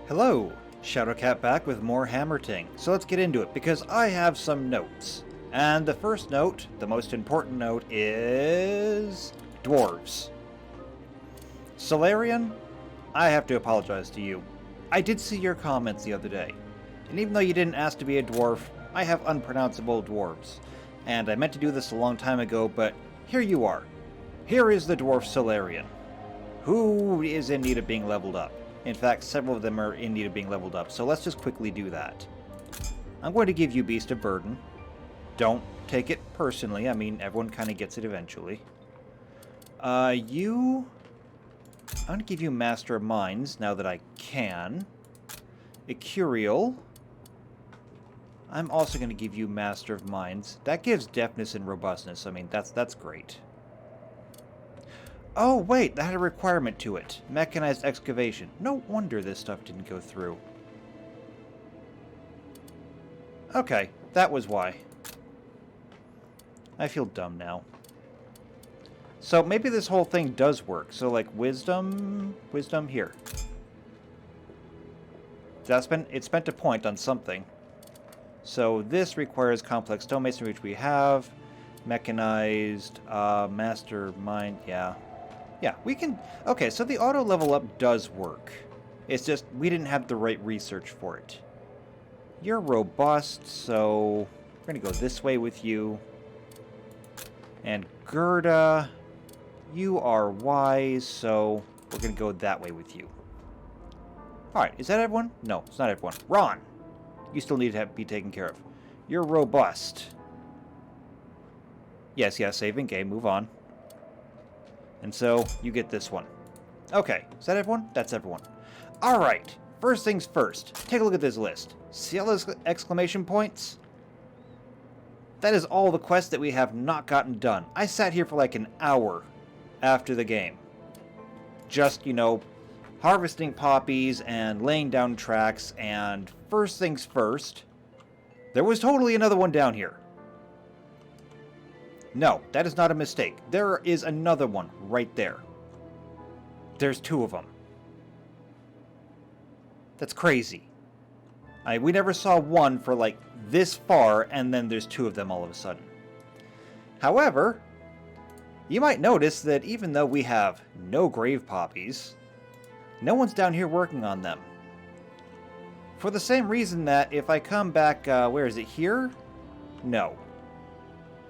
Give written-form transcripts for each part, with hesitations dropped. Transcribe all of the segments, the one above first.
Hello, Shadowcat back with more Hammerting. So let's get into it, because I have some notes. And the first note, the most important note, is... Dwarves. Solarian, I have to apologize to you. I did see your comments the other day. And even though you didn't ask to be a dwarf, I have unpronounceable dwarves. And I meant to do this a long time ago, but here you are. Here is the dwarf Solarian, who is in need of being leveled up. In fact, several of them are in need of being leveled up, so let's just quickly do that. I'm going to give you Beast of Burden. Don't take it personally. I mean, everyone kind of gets it eventually. I'm going to give you Master of Minds, now that I can. Ecurial. I'm also going to give you Master of Minds. That gives deafness and robustness. I mean, that's great. Oh, wait, that had a requirement to it. Mechanized excavation. No wonder this stuff didn't go through. Okay, that was why. I feel dumb now. So maybe this whole thing does work. So, like, wisdom here. It's spent a point on something. So this requires complex stonemasonry, which we have. Mechanized, mastermind, yeah. Yeah, we can... Okay, so the auto level up does work. It's just we didn't have the right research for it. You're robust, so we're going to go this way with you. And Gerda, you are wise, so we're going to go that way with you. Alright, is that everyone? No, it's not everyone. Ron, you still need to be taken care of. You're robust. Yes, save in game, move on. And so, you get this one. Okay, is that everyone? That's everyone. Alright, first things first. Take a look at this list. See all those exclamation points? That is all the quests that we have not gotten done. I sat here for like an hour after the game. Just, you know, harvesting poppies and laying down tracks, and first things first, there was totally another one down here. No, that is not a mistake. There is another one right there. There's two of them. That's crazy. We never saw one for like this far, and then there's two of them all of a sudden. However, you might notice that even though we have no grave poppies, no one's down here working on them. For the same reason that if I come back, where is it, here? No.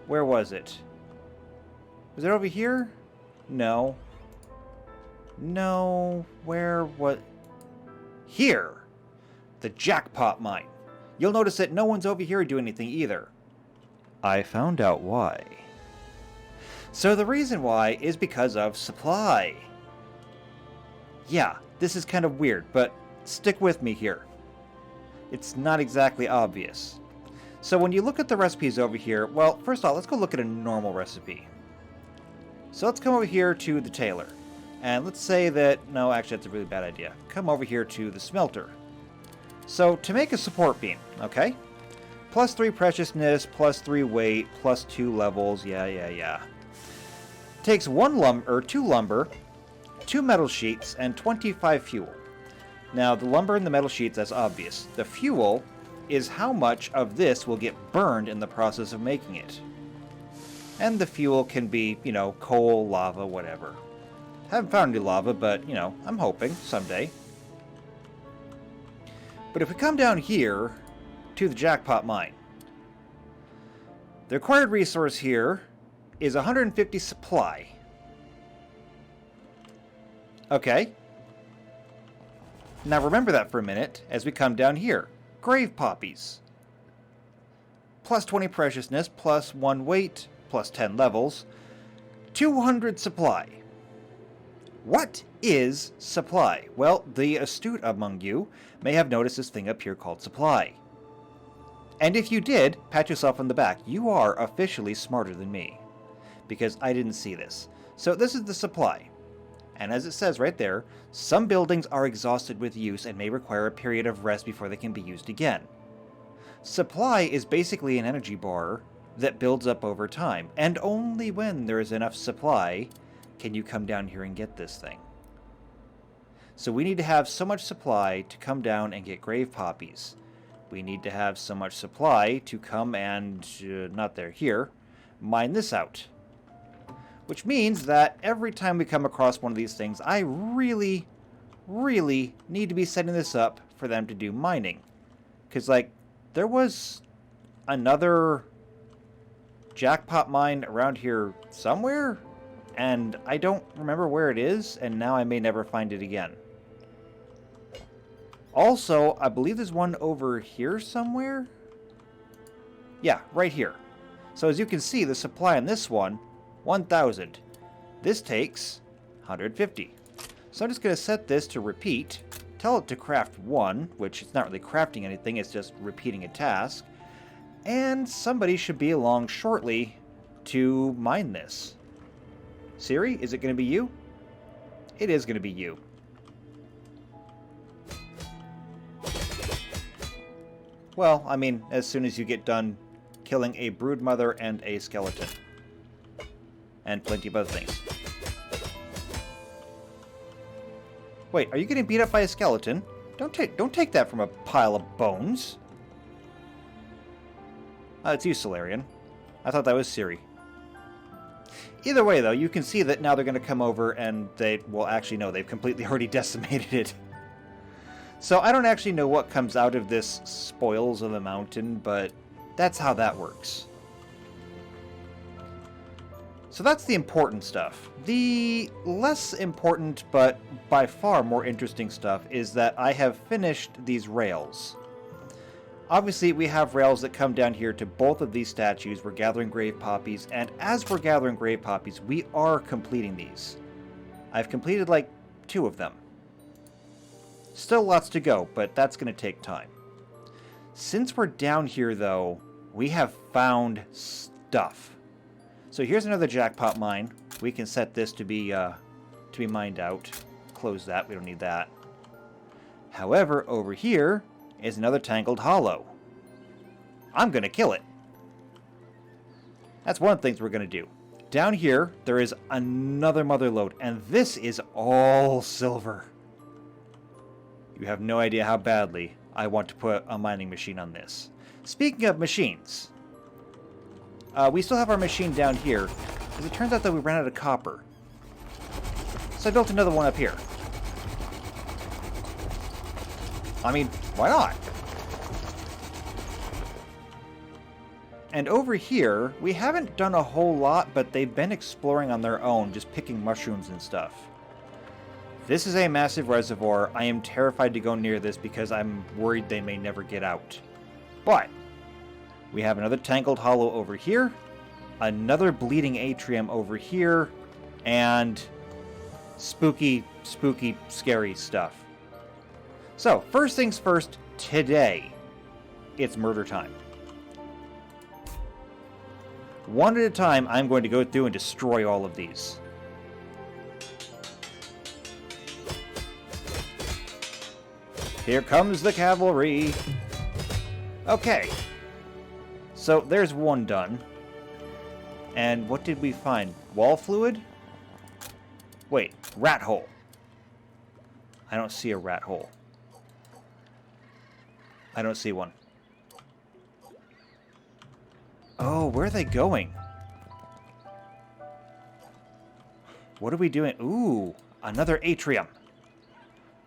Where was it? Was it over here? No. No. Where was... Here! The jackpot mine. You'll notice that no one's over here doing anything either. I found out why. So the reason why is because of supply. Yeah, this is kind of weird, but stick with me here. It's not exactly obvious. So when you look at the recipes over here, well, first off, let's go look at a normal recipe. So let's come over here to the tailor. And let's say that, no, actually that's a really bad idea. Come over here to the smelter. So to make a support beam, okay? Plus 3 preciousness, plus 3 weight, plus 2 levels, yeah. Takes 2 lumber, 2 metal sheets, and 25 fuel. Now the lumber and the metal sheets, that's obvious. The fuel is how much of this will get burned in the process of making it. And the fuel can be, you know, coal, lava, whatever. Haven't found any lava, but, you know, I'm hoping someday. But if we come down here to the jackpot mine, the required resource here is 150 supply. Okay. Now remember that for a minute as we come down here. Grave poppies. Plus 20 preciousness, plus 1 weight, plus 10 levels. 200 supply. What is supply? Well, the astute among you may have noticed this thing up here called supply. And if you did, pat yourself on the back. You are officially smarter than me. Because I didn't see this. So this is the supply. And as it says right there, some buildings are exhausted with use and may require a period of rest before they can be used again. Supply is basically an energy bar that builds up over time, and only when there is enough supply can you come down here and get this thing. So we need to have so much supply to come down and get grave poppies. We need to have so much supply to come and, not there, here, mine this out. Which means that every time we come across one of these things, I really need to be setting this up for them to do mining. Because, like, there was another jackpot mine around here somewhere, and I don't remember where it is, and now I may never find it again. Also, I believe there's one over here somewhere. Yeah, right here. So as you can see, the supply on this one, 1,000. This takes 150. So I'm just going to set this to repeat, tell it to craft 1, which it's not really crafting anything, it's just repeating a task. And somebody should be along shortly to mine this. Siri, is it going to be you? It is going to be you. Well, I mean, as soon as you get done killing a broodmother and a skeleton. And plenty of other things. Wait, are you getting beat up by a skeleton? Don't take that from a pile of bones. It's you, Solarian. I thought that was Siri. Either way, though, you can see that now they're going to come over and they... Well, actually, no, they've completely already decimated it. So I don't actually know what comes out of this spoils of the mountain, but that's how that works. So that's the important stuff. The less important, but by far more interesting stuff, is that I have finished these rails. Obviously, we have rails that come down here to both of these statues. We're gathering grave poppies, and as we're gathering grave poppies, we are completing these. I've completed like 2 of them. Still lots to go, but that's going to take time. Since we're down here, though, we have found stuff. So here's another jackpot mine. We can set this to be mined out. Close that. We don't need that. However, over here is another tangled hollow. I'm going to kill it. That's one of the things we're going to do. Down here, there is another mother lode, and this is all silver. You have no idea how badly I want to put a mining machine on this. Speaking of machines, we still have our machine down here, as it turns out that we ran out of copper. So I built another one up here. I mean, why not? And over here, we haven't done a whole lot, but they've been exploring on their own, just picking mushrooms and stuff. This is a massive reservoir. I am terrified to go near this because I'm worried they may never get out. But we have another tangled hollow over here, another bleeding atrium over here, and spooky, scary stuff. So, first things first, today, it's murder time. One at a time, I'm going to go through and destroy all of these. Here comes the cavalry. Okay. So there's one done. And what did we find? Wall fluid? Wait, rat hole. I don't see a rat hole. I don't see one. Oh, where are they going? What are we doing? Ooh, another atrium.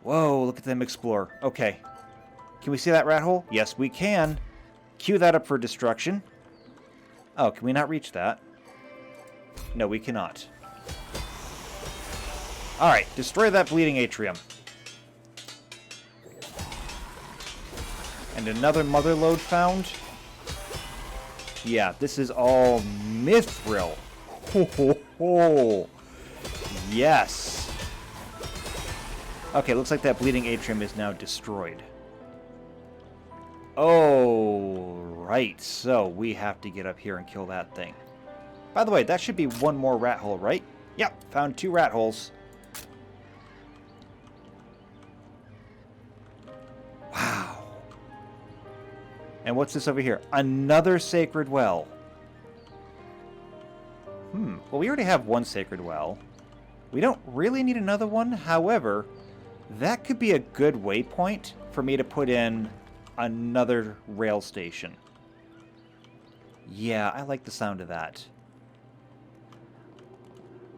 Whoa, look at them explore. Okay. Can we see that rat hole? Yes, we can. Cue that up for destruction. Oh, can we not reach that? No, we cannot. Alright, destroy that bleeding atrium. And another mother lode found. Yeah, this is all mithril. Ho, ho, ho. Yes. Okay, looks like that bleeding atrium is now destroyed. Oh, right. So we have to get up here and kill that thing. By the way, that should be one more rat hole, right? Yep, found 2 rat holes. Wow. And what's this over here? Another sacred well. Well, we already have one sacred well. We don't really need another one. However, That could be a good waypoint for me to put in another rail station. Yeah, I like the sound of that.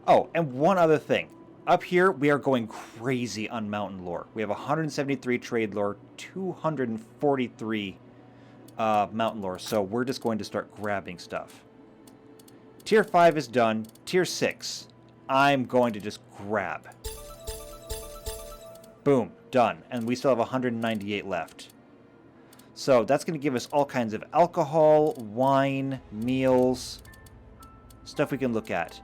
Oh, and one other thing. Up here, we are going crazy on mountain lore. We have 173 trade lore, 243 mountain lore, so we're just going to start grabbing stuff. Tier 5 is done. Tier 6, I'm going to just grab. Boom, done. And we still have 198 left. So that's going to give us all kinds of alcohol, wine, meals, stuff we can look at.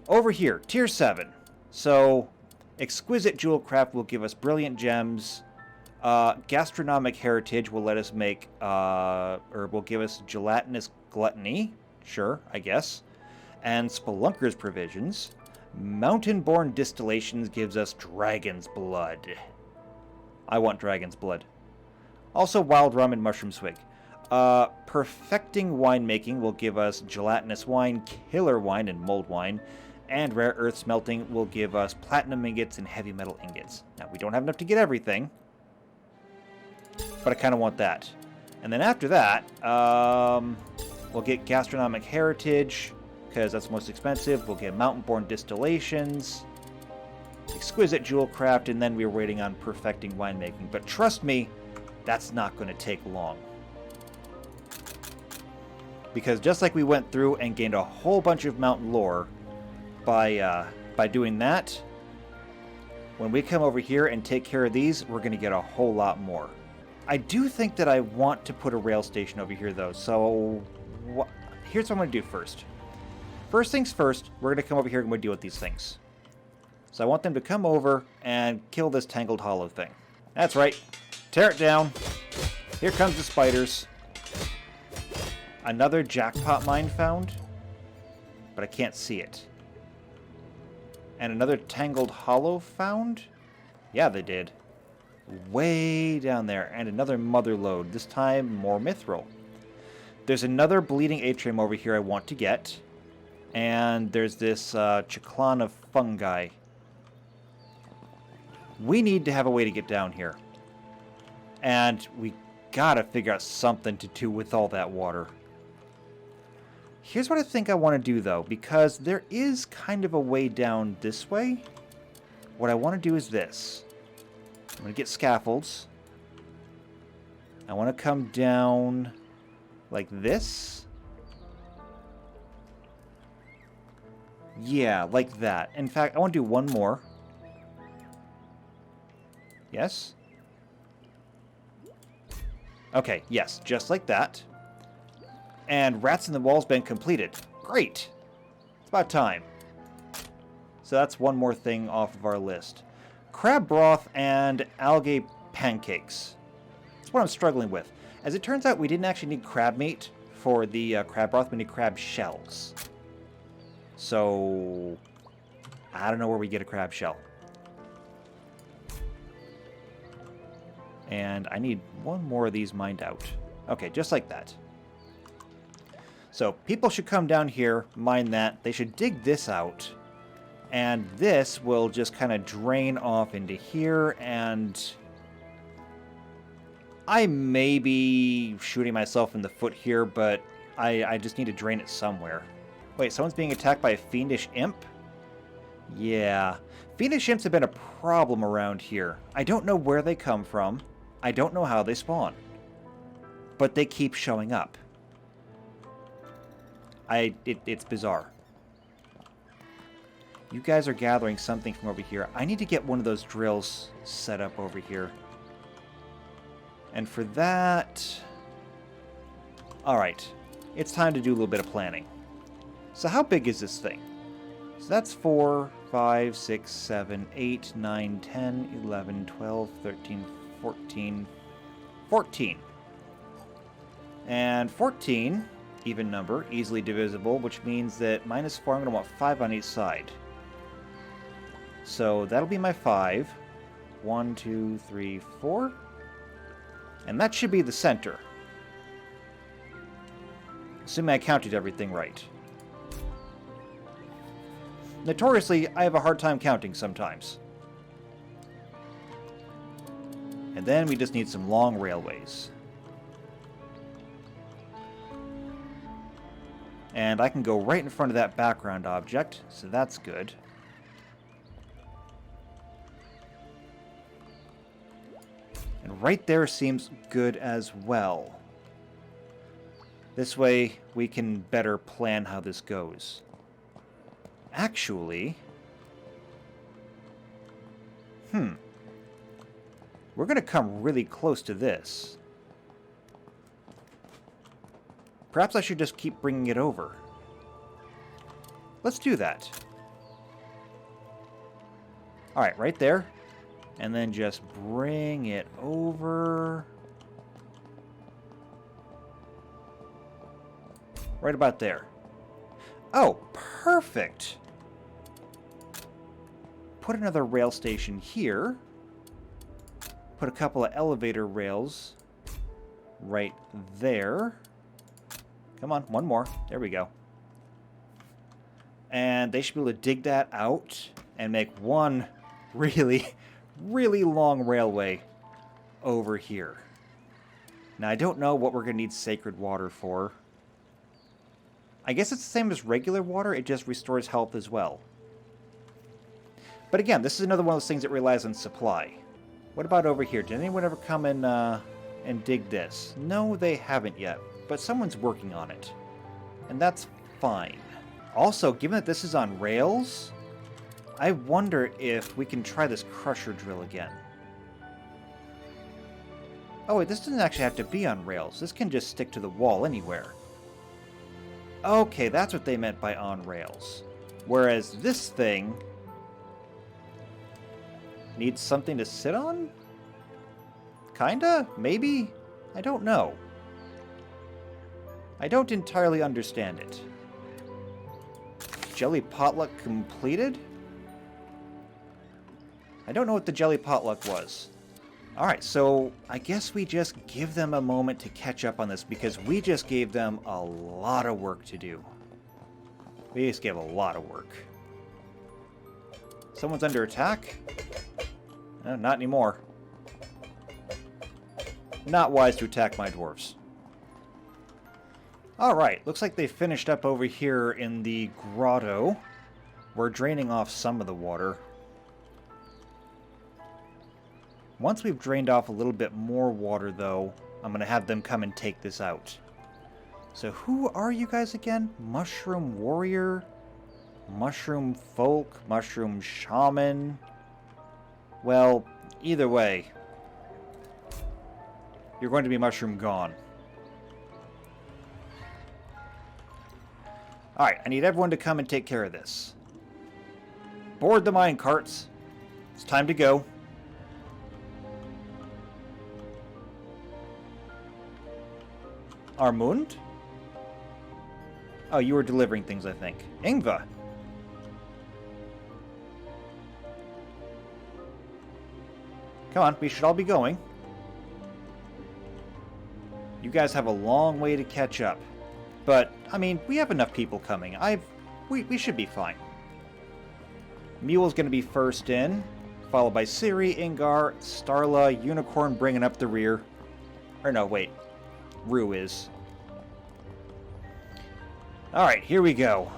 Over here, Tier 7. So, Exquisite Jewel Craft will give us brilliant gems. Gastronomic Heritage will let us make, or will give us gelatinous gluttony. Sure, I guess. And Spelunker's Provisions. Mountain-born Distillations gives us Dragon's Blood. I want Dragon's Blood. Also, Wild Rum and Mushroom Swig. Perfecting Winemaking will give us Gelatinous Wine, Killer Wine, and Mulled Wine. And Rare Earth Smelting will give us Platinum Ingots and Heavy Metal Ingots. Now, we don't have enough to get everything, but I kind of want that. And then after that, we'll get Gastronomic Heritage, because that's the most expensive. We'll get Mountain-born Distillations, Exquisite Jewel Craft, and then we're waiting on Perfecting Winemaking. But trust me, that's not going to take long. Because just like we went through and gained a whole bunch of mountain lore by doing that, when we come over here and take care of these, we're going to get a whole lot more. I do think that I want to put a rail station over here, though. So here's what I'm going to do first. First things first, we're going to come over here and we're going to deal with these things. So I want them to come over and kill this Tangled Hollow thing. That's right. Tear it down. Here comes the spiders. Another jackpot mine found, but I can't see it. And another Tangled Hollow found? Yeah, they did. Way down there. And another Mother Lode. This time, more Mithril. There's another Bleeding Atrium over here I want to get. And there's this Chiclan of Fungi. We need to have a way to get down here. And we gotta figure out something to do with all that water. Here's what I think I want to do, though, because there is kind of a way down this way. What I want to do is this. I'm going to get scaffolds. I want to come down like this. Yeah, like that. In fact, I want to do one more. Yes? Okay, yes, just like that. And Rats in the Wall's been completed. Great! It's about time. So that's one more thing off of our list. Crab broth and algae pancakes. That's what I'm struggling with. As it turns out, we didn't actually need crab meat for the crab broth. We need crab shells. So I don't know where we get a crab shell. And I need one more of these mined out. Okay, just like that. So people should come down here, mine that. They should dig this out. And this will just kind of drain off into here. And I may be shooting myself in the foot here, but I just need to drain it somewhere. Wait, someone's being attacked by a fiendish imp? Yeah. Fiendish imps have been a problem around here. I don't know where they come from. I don't know how they spawn. But they keep showing up. It's bizarre. You guys are gathering something from over here. I need to get one of those drills set up over here. And for that... Alright. It's time to do a little bit of planning. So how big is this thing? So that's 4, 5, 6, 7, 8, 9, 10, 11, 12, 13, 14... 14. And 14... even number, easily divisible, which means that -4, I'm going to want 5 on each side. So that'll be my 5. 1, 2, 3, 4. And that should be the center. Assuming I counted everything right. Notoriously, I have a hard time counting sometimes. And then we just need some long railways. And I can go right in front of that background object, so that's good. And right there seems good as well. This way we can better plan how this goes. Actually... We're going to come really close to this. Perhaps I should just keep bringing it over. Let's do that. Alright, right there. And then just bring it over. Right about there. Oh, perfect! Put another rail station here. Put a couple of elevator rails right there. Come on, one more. There we go. And they should be able to dig that out and make one really, really long railway over here. Now, I don't know what we're going to need sacred water for. I guess it's the same as regular water, it just restores health as well. But again, this is another one of those things that relies on supply. What about over here? Did anyone ever come and dig this? No, they haven't yet, but someone's working on it. And that's fine. Also, given that this is on rails, I wonder if we can try this crusher drill again. Oh wait, this doesn't actually have to be on rails. This can just stick to the wall anywhere. Okay, that's what they meant by on rails. Whereas this thing needs something to sit on? Kinda? Maybe? I don't know. I don't entirely understand it. Jelly potluck completed? I don't know what the jelly potluck was. Alright, so I guess we just give them a moment to catch up on this because we just gave them a lot of work to do. We just gave a lot of work. Someone's under attack? Not anymore. Not wise to attack my dwarves. Alright, looks like they finished up over here in the grotto. We're draining off some of the water. Once we've drained off a little bit more water, though, I'm going to have them come and take this out. So who are you guys again? Mushroom Warrior? Mushroom Folk? Mushroom Shaman? Well, either way, you're going to be Mushroom Gone. Alright, I need everyone to come and take care of this. Board the mine carts. It's time to go. Armund? Oh, you were delivering things, I think. Ingva. Come on, we should all be going. You guys have a long way to catch up. But, I mean, we have enough people coming. We should be fine. Mule's going to be first in, followed by Ciri, Ingar, Starla, Unicorn bringing up the rear. Or no, wait. Rue is. Alright, here we go.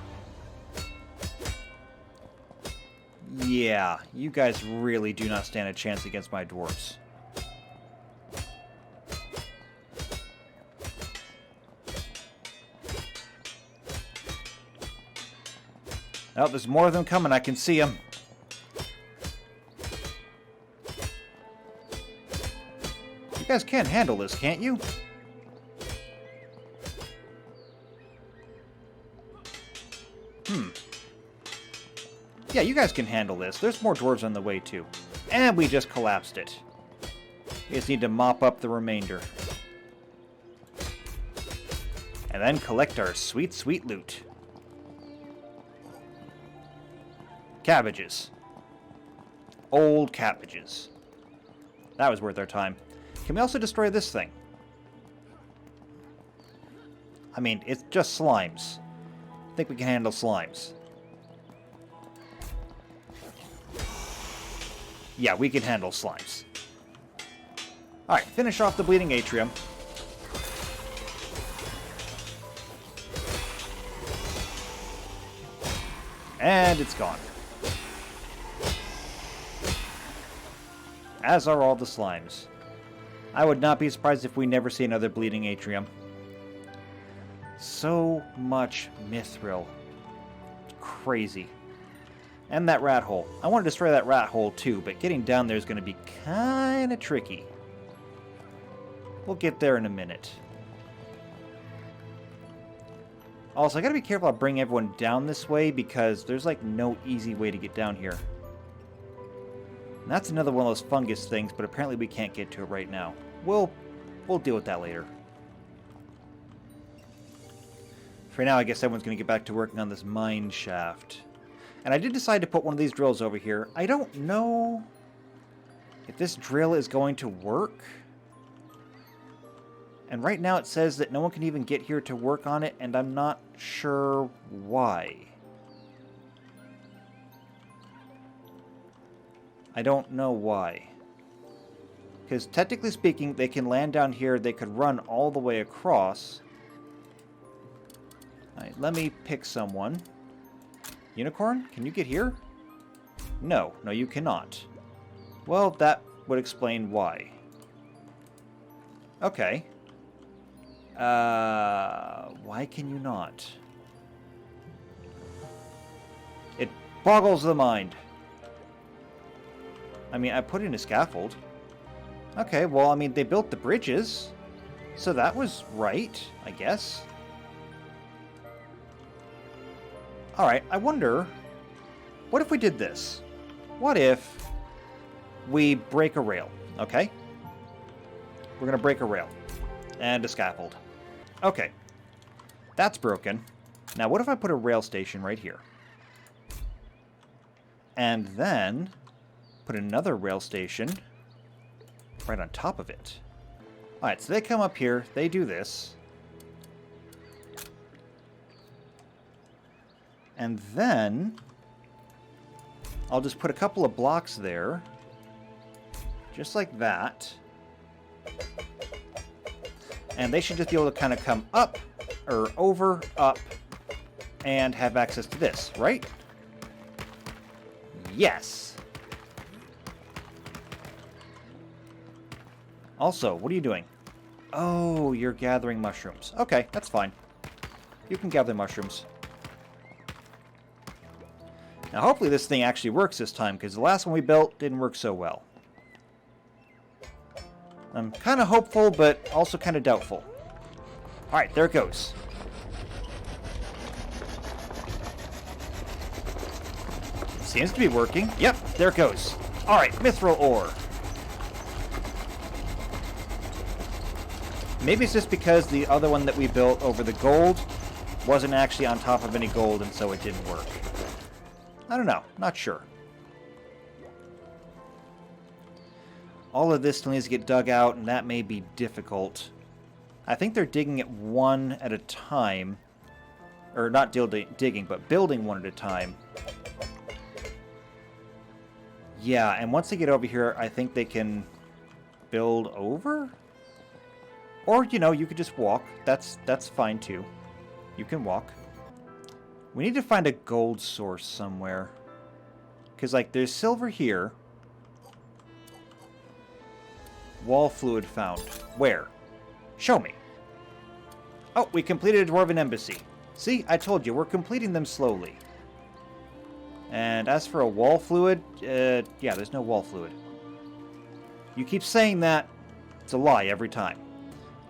Yeah, you guys really do not stand a chance against my dwarves. Oh, there's more of them coming. I can see them. You guys can't handle this, can't you? Yeah, you guys can handle this. There's more dwarves on the way, too. And we just collapsed it. We just need to mop up the remainder. And then collect our sweet, sweet loot. Cabbages. Old cabbages. That was worth our time. Can we also destroy this thing? I mean, it's just slimes. I think we can handle slimes. Yeah, we can handle slimes. Alright, finish off the bleeding atrium. And it's gone. As are all the slimes. I would not be surprised if we never see another bleeding atrium. So much mithril. Crazy. And that rat hole. I want to destroy that rat hole too, but getting down there is going to be kind of tricky. We'll get there in a minute. Also, I gotta be careful I bring everyone down this way because there's like no easy way to get down here. And that's another one of those fungus things, but apparently we can't get to it right now. We'll deal with that later. For now, I guess everyone's gonna get back to working on this mine shaft. And I did decide to put one of these drills over here. I don't know if this drill is going to work. And right now it says that no one can even get here to work on it, and I'm not sure why. I don't know why. Because technically speaking, they can land down here, they could run all the way across. Alright, let me pick someone. Unicorn, can you get here? No, you cannot. Well, that would explain why. Okay. Why can you not? It boggles the mind. I mean, I put in a scaffold. Okay, well, I mean, they built the bridges. So that was right, I guess. Alright, I wonder... What if we did this? What if we break a rail, okay? We're gonna break a rail. And a scaffold. Okay. That's broken. Now, what if I put a rail station right here? And then put another rail station right on top of it. Alright, so they come up here, they do this. And then I'll just put a couple of blocks there. Just like that. And they should just be able to kind of come up, or over, up, and have access to this, right? Yes! Also, what are you doing? Oh, you're gathering mushrooms. Okay, that's fine. You can gather mushrooms. Now, hopefully this thing actually works this time, because the last one we built didn't work so well. I'm kind of hopeful, but also kind of doubtful. Alright, there it goes. Seems to be working. Yep, there it goes. Alright, mithril ore. Maybe it's just because the other one that we built over the gold wasn't actually on top of any gold, and so it didn't work. I don't know. Not sure. All of this still needs to get dug out, and that may be difficult. I think they're digging it one at a time. Or not digging, but building one at a time. Yeah, and once they get over here, I think they can build over? Or, you know, you could just walk. That's fine, too. You can walk. We need to find a gold source somewhere. Because, like, there's silver here. Wall fluid found. Where? Show me. Oh, we completed a Dwarven embassy. See, I told you, we're completing them slowly. And as for a wall fluid, yeah, there's no wall fluid. You keep saying that, it's a lie every time.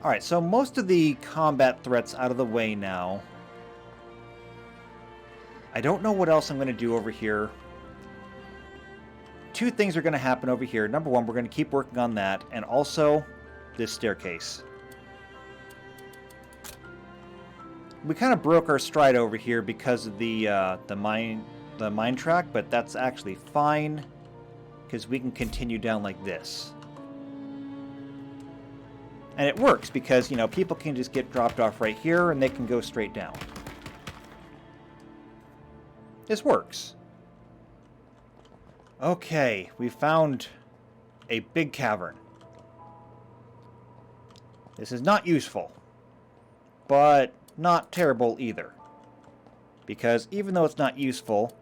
Alright, so most of the combat threats out of the way now. I don't know what else I'm going to do over here. Two things are going to happen over here. Number one, we're going to keep working on that, and also this staircase. We kind of broke our stride over here because of the mine track, but that's actually fine because we can continue down like this. And it works because, you know, people can just get dropped off right here and they can go straight down. This works. Okay, we found a big cavern. This is not useful, but not terrible either. Because even though it's not useful,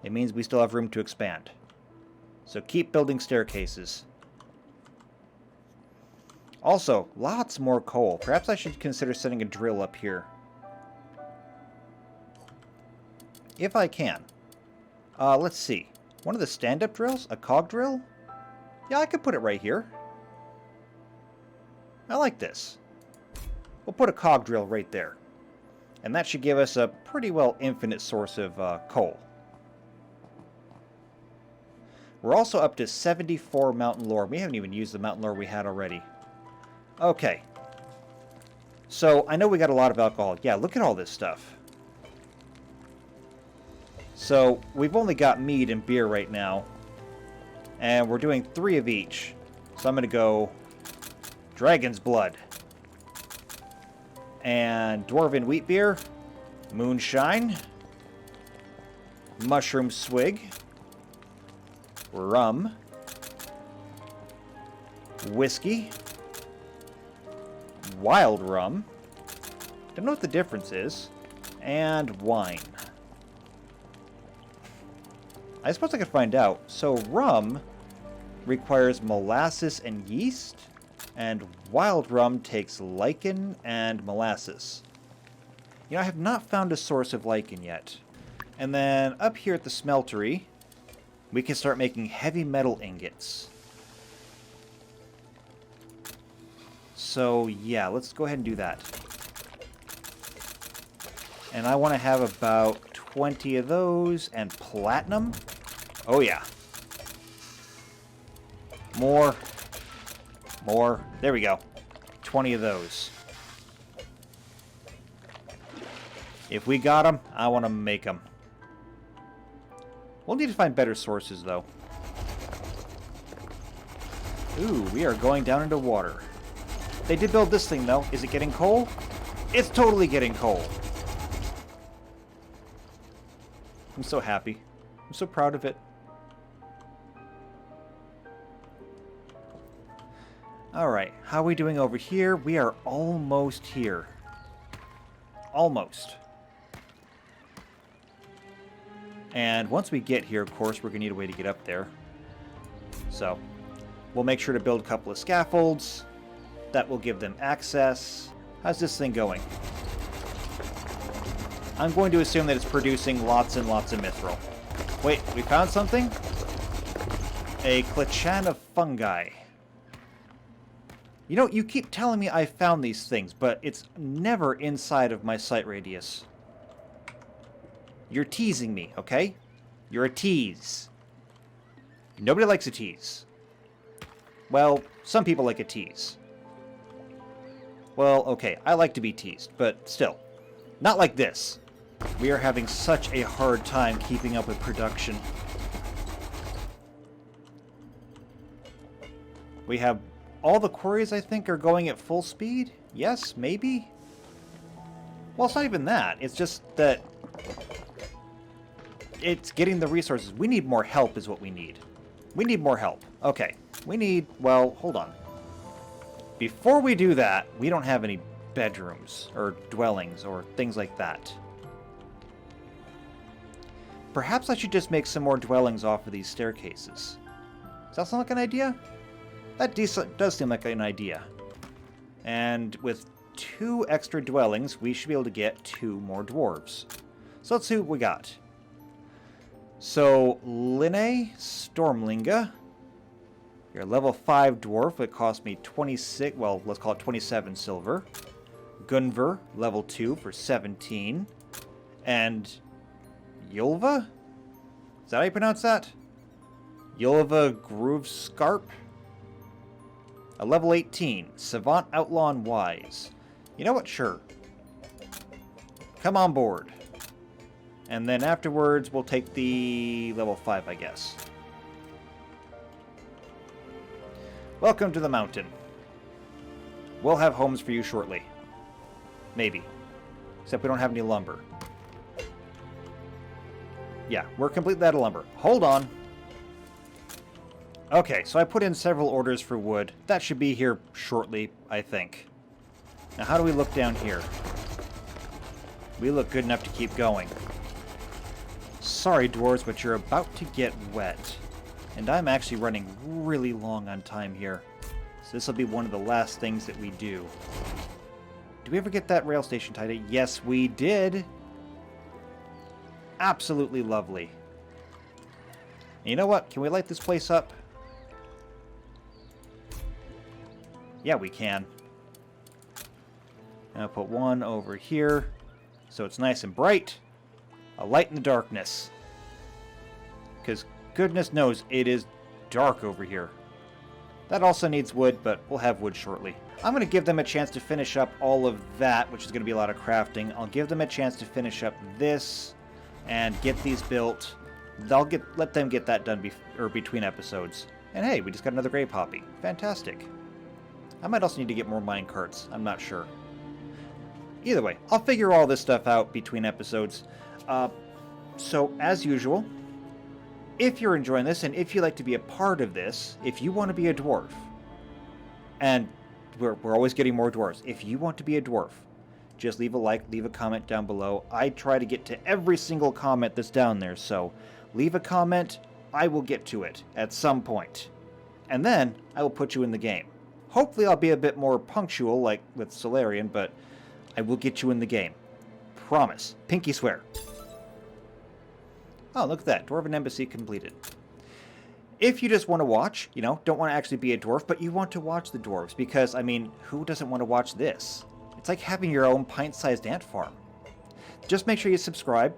it means we still have room to expand. So keep building staircases. Also, lots more coal. Perhaps I should consider setting a drill up here. If I can. Let's see. One of the stand-up drills? A cog drill? Yeah, I could put it right here. I like this. We'll put a cog drill right there. And that should give us a pretty well infinite source of coal. We're also up to 74 mountain lore. We haven't even used the mountain lore we had already. Okay. So, I know we got a lot of alcohol. Yeah, look at all this stuff. So, we've only got mead and beer right now. And we're doing 3 of each. So I'm going to go Dragon's Blood. And Dwarven Wheat Beer. Moonshine. Mushroom Swig. Rum. Whiskey. Wild rum. Don't know what the difference is. And wine. I suppose I could find out. So rum requires molasses and yeast, and wild rum takes lichen and molasses. You know, I have not found a source of lichen yet. And then up here at the smeltery, we can start making heavy metal ingots. So yeah, let's go ahead and do that. And I want to have about 20 of those and platinum. Oh yeah. More. More. There we go. 20 of those. If we got them, I want to make them. We'll need to find better sources, though. Ooh, we are going down into water. They did build this thing, though. Is it getting coal? It's totally getting coal. I'm so happy. I'm so proud of it. Alright, how are we doing over here? We are almost here. Almost. And once we get here, of course, we're going to need a way to get up there. So, we'll make sure to build a couple of scaffolds. That will give them access. How's this thing going? I'm going to assume that it's producing lots and lots of mithril. Wait, we found something? A Clichan of fungi. You know, you keep telling me I found these things, but it's never inside of my sight radius. You're teasing me, okay? You're a tease. Nobody likes a tease. Well, some people like a tease. Well, okay, I like to be teased, but still. Not like this. We are having such a hard time keeping up with production. We have all the quarries, I think, are going at full speed? Yes, maybe? Well, it's not even that. It's just that it's getting the resources. We need more help is what we need. We need more help. Okay. We need, well, hold on. Before we do that, we don't have any bedrooms or dwellings or things like that. Perhaps I should just make some more dwellings off of these staircases. Does that sound like an idea? That does seem like an idea. And with 2 extra dwellings, we should be able to get 2 more dwarves. So let's see what we got. So, Linne Stormlinga. You're a level 5 dwarf. It cost me 26, well, let's call it 27 silver. Gunvor, level 2 for 17. And Yulva? Is that how you pronounce that? Yulva Groovescarp? A level 18. Savant, Outlaw, and Wise. You know what? Sure. Come on board. And then afterwards, we'll take the level 5, I guess. Welcome to the mountain. We'll have homes for you shortly. Maybe. Except we don't have any lumber. Yeah, we're completely out of lumber. Hold on. Okay, so I put in several orders for wood. That should be here shortly, I think. Now, how do we look down here? We look good enough to keep going. Sorry, dwarves, but you're about to get wet. And I'm actually running really long on time here. So this will be one of the last things that we do. Did we ever get that rail station tied in? Yes, we did. Absolutely lovely. And you know what? Can we light this place up? Yeah, we can. And I'll put one over here so it's nice and bright. A light in the darkness. Because goodness knows it is dark over here. That also needs wood, but we'll have wood shortly. I'm going to give them a chance to finish up all of that, which is going to be a lot of crafting. I'll give them a chance to finish up this and get these built. Let them get that done between episodes. And hey, we just got another gray poppy. Fantastic. I might also need to get more mine carts. I'm not sure. Either way, I'll figure all this stuff out between episodes. So, as usual, if you're enjoying this and if you'd like to be a part of this, if you want to be a dwarf, and we're always getting more dwarves, if you want to be a dwarf, just leave a like, leave a comment down below. I try to get to every single comment that's down there, so leave a comment, I will get to it at some point. And then I will put you in the game. Hopefully I'll be a bit more punctual like with Solarian, but I will get you in the game. Promise. Pinky swear. Oh, look at that. Dwarven Embassy completed. If you just want to watch, don't want to actually be a dwarf, but you want to watch the dwarves, because, I mean, who doesn't want to watch this? It's like having your own pint-sized ant farm. Just make sure you subscribe.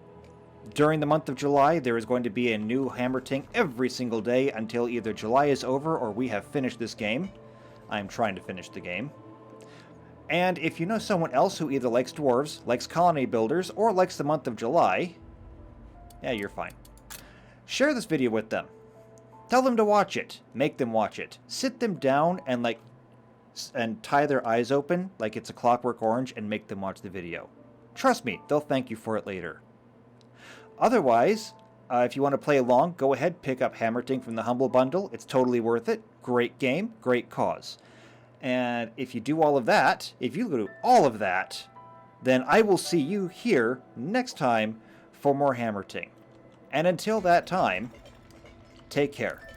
During the month of July, there is going to be a new Hammerting every single day until either July is over or we have finished this game. I'm trying to finish the game. And if you know someone else who either likes dwarves, likes colony builders, or likes the month of July, yeah, you're fine. Share this video with them. Tell them to watch it. Make them watch it. Sit them down and tie their eyes open like it's a Clockwork Orange and make them watch the video. Trust me, they'll thank you for it later. Otherwise, if you want to play along, go ahead, pick up Hammerting from the Humble Bundle. It's totally worth it. Great game, great cause. And if you do all of that, then I will see you here next time for more Hammerting. And until that time, take care.